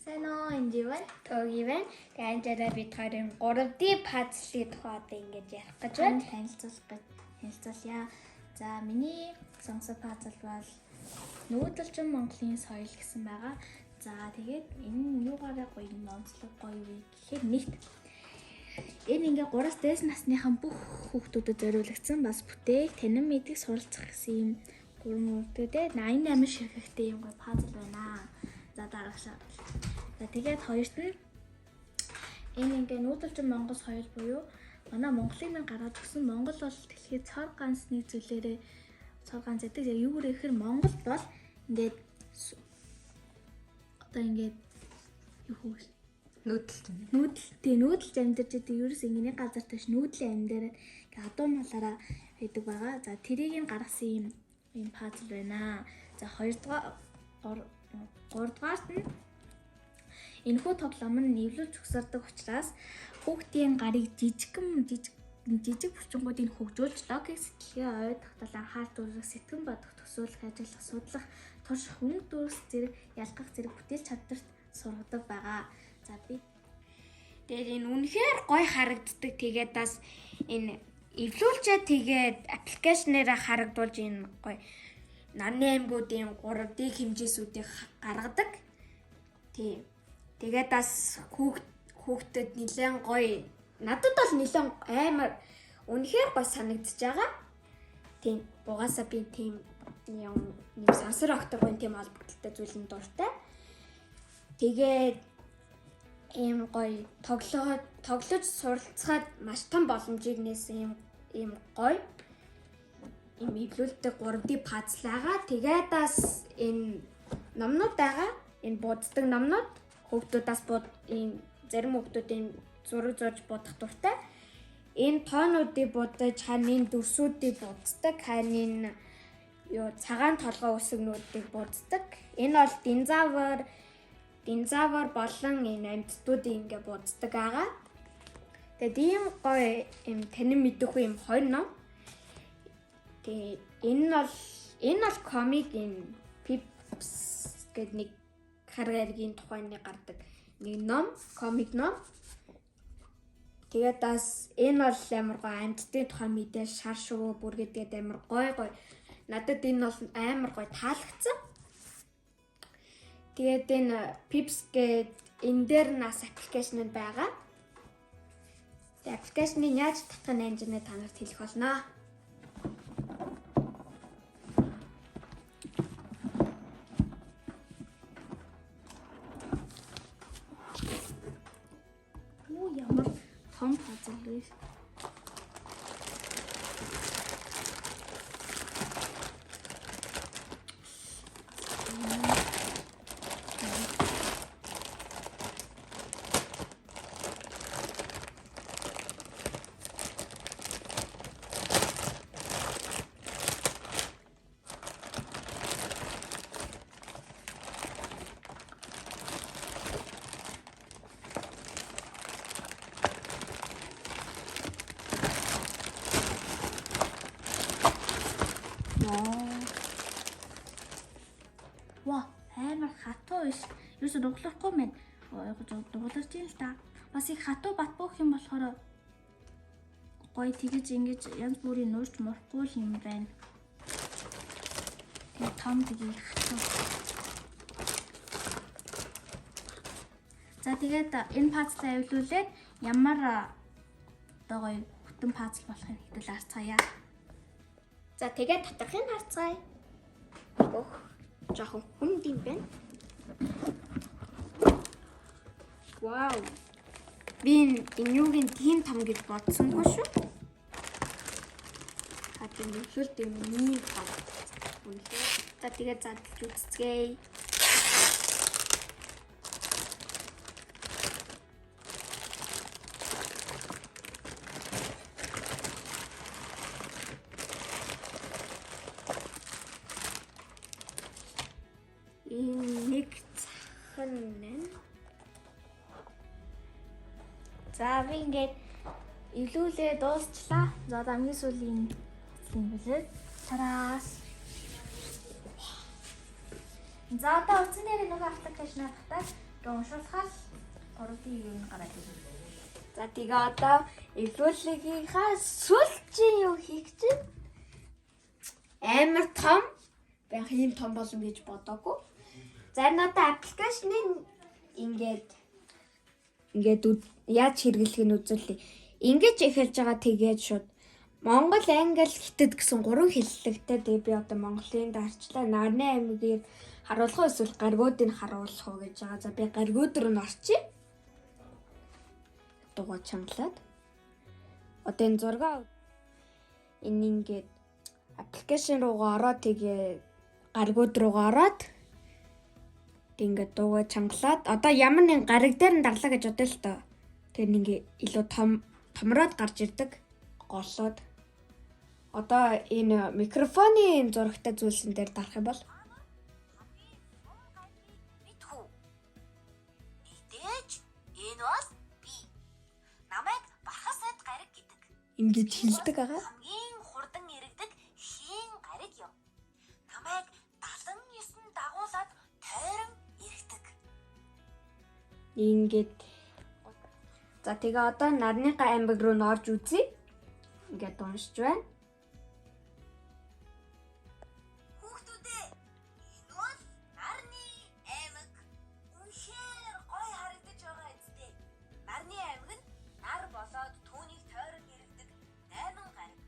Сайн энэ живэн төгивэн ганжаараа бид хоёрын 3D пазлын тухай одоо ингэж ярих гэж байна. Танилцуулъя. За миний сонгосон пазл бол нүүдэлчин Монголын соёл гэсэн байгаа. За тэгээд энэ юугаараа гоё номцлог гоё вэ гэхээр нэгт энэ ингээ 3-аас дээш насныхан бүх хүүхдүүдэд зориулагдсан бас бүтээх танин мэдих суралцах гэсэн юм гурван үрдээ 88 ширхэгтэй юм гоё пазл байна. За дараагашаа. За тэгээд хоёрт нь энэ ингээ нүүдэлчин Монгол соёл буюу манай Монголын минь гараад өгсөн Монгол бол дэлхийд цор ганцны зүйлээрээ цор ганц гэдэг яг юу гэхээр Монгол бол ингээд одоо ингээд юу хөөс нүүдэлж амьдарч байгаа ерөөс ингээний газар тааш нүүдлийн амьдараад ингээ адуу малаараа байдаг байгаа. За тэрийг гаргасан юм пазл байна. За 3-дугаарт нь энэхүү тоглоом нь нэвлүүлж өгсөрдөг учраас хүүхдийн гарыг жижиг хүчингуудыг хөгжүүлж логик сэтгэлгээ ойд тогтоол анхаарал төвлөрөх сэтгэн бодох төсөөлөх ажиллах судлах турш хүн дүрс зэрэг ялгах зэрэг бүтээл чадварт сургадаг байгаа. За би тэгээд энэ үнэхээр гоё харагддаг. Тэгээд бас энэ эвлүүлчээ тэгээд аппликейшнээрээ харагдуулж энэ гоё нарны аймагуудын 3D хэмжээсүүдийг гаргадаг. Тийм. Тэгээд бас хүүхдэд нэлээд гоё. Надад бол нэлээд амар үнэхээр гоё санагдчихж байгаа. Тийм. Угаасаа би тийм юм сансар октогон тийм холбогдолтой зүйлэнд дуртай. Тэгээд ийм гоё тоглож суралцахад маш том боломжийг нээсэн ийм гоё ийм эвлүүлдэг 3D пазл байгаа. Тэгээд бас энэ номнууд байгаа. Энэ буддаг номнууд хүүхдүүдээс ийм зарим хүүхдүүдийн зураг зурж будах дуртай. Энэ тоонуудыг будаж, ханийн дүрсүүдийг буддаг, ханийн цагаан толгой үсгнүүдийг буддаг. Энэ бол динозавр болон энэ амьтдуудыг ингээ буддаг байгаа. Тэгээд ийм гоё ийм танин мэдэх юм хоёр ном. Тэгээд энэ бол комик энэ Pips гэдэг нэг харгаргийн тухайны гардаг нэг ном, комик ном. Тэгээд бас энэ бол амар гоё амьтдын тухай мэдээ шар шүү бүр гэдгээд амар гоё. Надад энэ бол амар гоё таалагдсан. Тэгээд энэ Pips гэдэг энэ дээр нас аппликейшн байгаа. Тэгээд аппликейшнийг яаж татах нь хэмжээний та нарт хэлэх болно. Ямар том пазл вэ? Вау, амар хатуу биш. Юусе дуглахгүй мэн. Дуглаж юм л та. Бас их хатуу бат бөх юм болохоор гоё тэгэж ингэж янз бүрийн нуурч морхгүй юм байна. Тэгээ том тэгээ хатуу. За тэгээд энэ пазлаа эвлүүлээд ямар одоо гоё бүтэн пазл болохыг хэвэл харцгаая. За тэгээд татахыг харцгаая. Жоохон хүнд юм байна. Вау. Би энэ юугийн тийм том гэж бодсонгүй шүү. Хатан нөхөлт юм ийм том. За тэгээд задлж үзье. Нэг цахан. За би ингээд эвлүүлээ дуусчлаа. За хамгийн сүүлийн юм билээ. Тараас. За одоо утасны нөгөө аппликейшн авахтаа Уншуулахаас 3D юу гараад ирнэ. За тэгээ одоо эвлүүлгийнхаа сүүлчийн юу хийх чинь амар том байх юм том болно гэж бодоагүй. За энэ одоо аппликейшнийг ингээд яаж хэрэглэх нь үзүүлээ. Ингэж эхэлж байгаа тэгээд шууд Монгол, англи, хятад гэсэн 3 хэллэгтэй. Тэгээ би одоо Монголын дарчлаа Нарны аймгийг харуулах уу эсвэл гаригуудыг харуулах уу гэж байгаа. За би гаригууд руу н орчих. Дугаа чангалаад. Одоо энэ зургаа энэ ингээд аппликейшн руугаа ороод тэгээ гаригууд руугаа ороод ингээд дугаа чангалаад одоо ямар нэг гариг дээр нь дарлаа гэж бодъё л тоо. Тэр нэг илүү томроод гарч ирдэг голоод. Одоо энэ микрофоны зурагтай зүйлсэн дээр дарах юм бол Энэ бол би. Намайг Бархасайд гариг гэдэг. ингэж хилдэг байгаа. Хамгийн хурдан иргэдэг хийн гариг юм. Намайг 79 дагуулад тойрон иргэдэг. Ингээд за тэгээ одоо Нарныхаа аймаг руу н орж үзье. Ингээд уншиж байна. Хүүхдүүдээ энэ бол Нарны аймаг. Үнэхээр гоё харагдаж байгаа эцтэй. Нарны аймаг нь нар болоод түүнийг тойрон иргэдэг 8 гариг.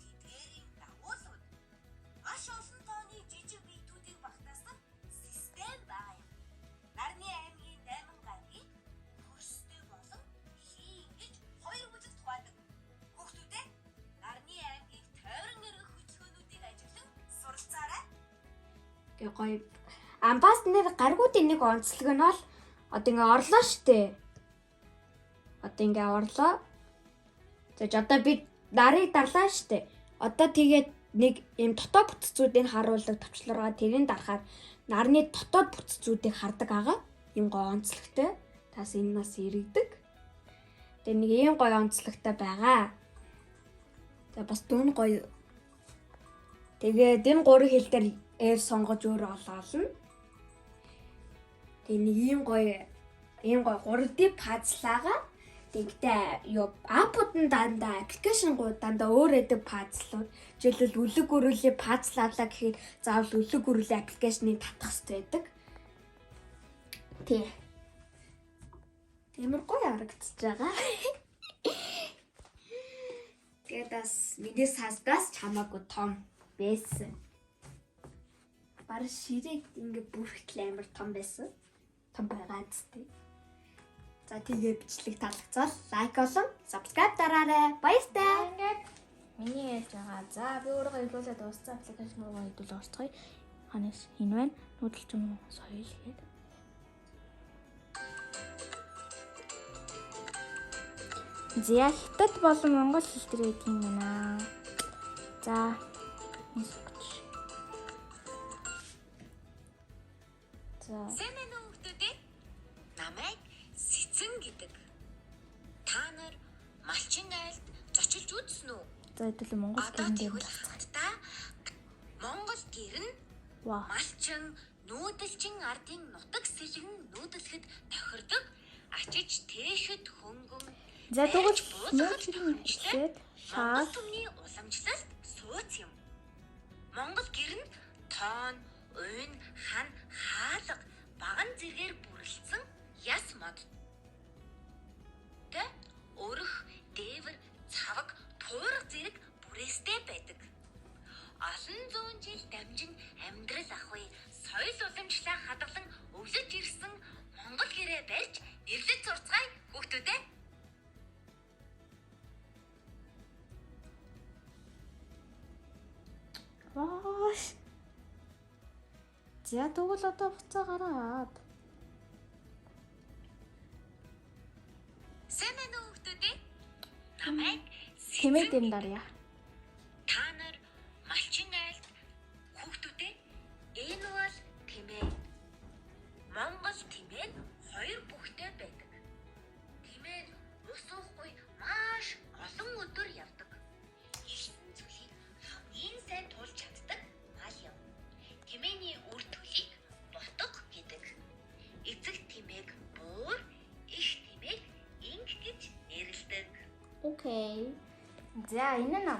Тэдгээрийн дагуулууд маш олон тооны жижиг биетүүдийг багтаасан систем байгаа юм. Нарны аймгийн 8 гаригийг хөрстэй болон хий гэж 2 бүлэгт хувадаг. Хүүхдүүдээ Нарны аймгийг тойрон иргэх хөтөлбөрүүдийг ажиглан суралцаарай. Гэ гоё. Амбаас нэр гаригуудын нэг онцлог нь бол одоо ингээ орлоо штэ. Одоо ингээ орлоо. За одоо би нарыг дарлаа штэ. Одоо тэгээд нэг юм дотоод бүтцүүдийг харуулдаг товчлороо тэрийг дарахаар нарны дотоод бүтцүүдийг хардаг байгаа. Ийм гоё онцлогтой. Тас энэ нас иргэдэг. Тэгээ нэг ийм гоё онцлогтой байгаа. За бас дүүн гоё. Тэгээд энэ 3 хэл дээр ээр сонгож өөрөө олоолно. Тэгээ нэг ийм гоё 3D пазлаага. Тэгтээ юу аппууд нь дандаа аппликейшн гоо дандаа өөр эдэг пазлууд. Жишээлбэл үлэг гөрүлийн пазлаалаа гэхэд заавал үлэг гөрүлийн аппликейшнийг татах хэрэгтэй байдаг. Тиймэр гоё харагдаж байгаа. Тэгээд бас миний саздаас чамаагүй том байсан. Бар ширээ ингээ бүрхтэл амар том байсан. Том байгаа зү. За тэгээ бичлэг таалагдвал лайк болон subscribe дараарай. Баяртай. Ингээд миний ярьж байгаа. За би өөрөө эвлүүлээд дууссан аппликейшн руугаа хэдүүл орцгоё. Ханаас энэ байна. Нүүдэлч юм уу? Соёл гээд. За хятад болон монгол хэл дээр байдаг юм байна. За инсгч. За Сайн байна уу хүүхдүүдээ? Намайг Сэцэн гэдэг. Та нар малчин айлд зочилж үзсэн үү? за хэдүүл монгол Одоо хэлэн дээр тэгвэл хамтдаа Монгол гэр нь ваа. малчин, нүүдэлчин ардын нутаг сэлгэн нүүдэлхэд тохирдог ачиж тээхэд хөнгөн. За тэгвэл байж буулгах нүүдлийн тохиромжтой хэлээд шаал Монгол түмний уламжлалт сууц юм. Монгол гэр нь тоон, уйн, хан, хаалга, баган зэргээр бүрэлдсэн яс мод. Тэ өрх, дээвэр, цаваг, туурга зэрэг бүрээстэй байдаг. Олон зуун жил дамжин амьдрал ахуй, соёл уламжлаа хадгалан өвлөж ирсэн Монгол гэрээ барьж нэрлэж сурцгаая хүүхдүүдээ. Вааш. За тэгвэл одоо буцаа гараад. Сайн байна уу хүүхдүүдээ? Намайг Тэмээд юм дарья. Та нар малчин айлд хүүхдүүдээ энэ бол тэмээ. Монгол тэмээ нь 2 бүхтэй байдаг. Тэмээ нь ус уухгүй маш олон өдөр явдаг. Хэлсэн зүйлийг хамгийн сайн туулж чаддаг мал юм. Тэмээний үр төлийг нутаг гэдэг. Эцэг тэмээг За энэ нь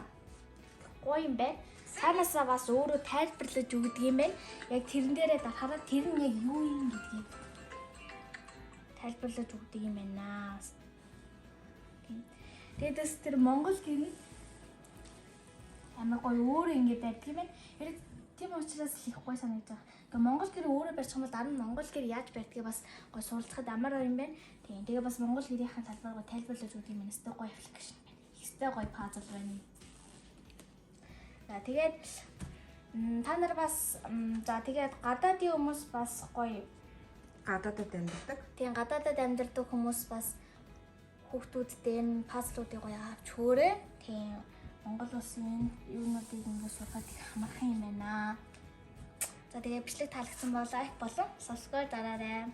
гоё юм байна. Цаанаасаа бас өөрөө тайлбарлаж өгдөг юм байна. Яг тэрэн дээрээ дарахаараа тэр нь яг юу юм гэдгийг тайлбарлаж өгдөг юм байна. Тэгээдээс тэр Монгол гэр нь амар гоё өөрөө ингэ байдаг юм байна. Хэрэг тийм учраас л их гоё санагдаж байгаа. Ингээ Монгол гэр өөрөө барьчих юм бол дараа нь Монгол гэр яаж байдгийг бас гоё суралцахад амар юм байна. Тэгээ бас Монгол гэрийнхаа талбарыг тайлбарлаж өгдөг юм байна. Өстой гоё аппликейшн байна. Өстой гоё пазл байна. За тэгээд та нар бас за тэгээд гадаадын хүмүүс бас гоё Гадаадад амьдардаг. тийм гадаадад амьдардаг хүмүүс бас хүүхдүүдтэй энэ пазлуудыг гоё авч хөөрэй. Тийм Монгол улсын юунуудыг ингээд сурахад их хамаархан юм байна. За тэгээ бичлэг таалагдсан бол лайк болон subscribe дараарай.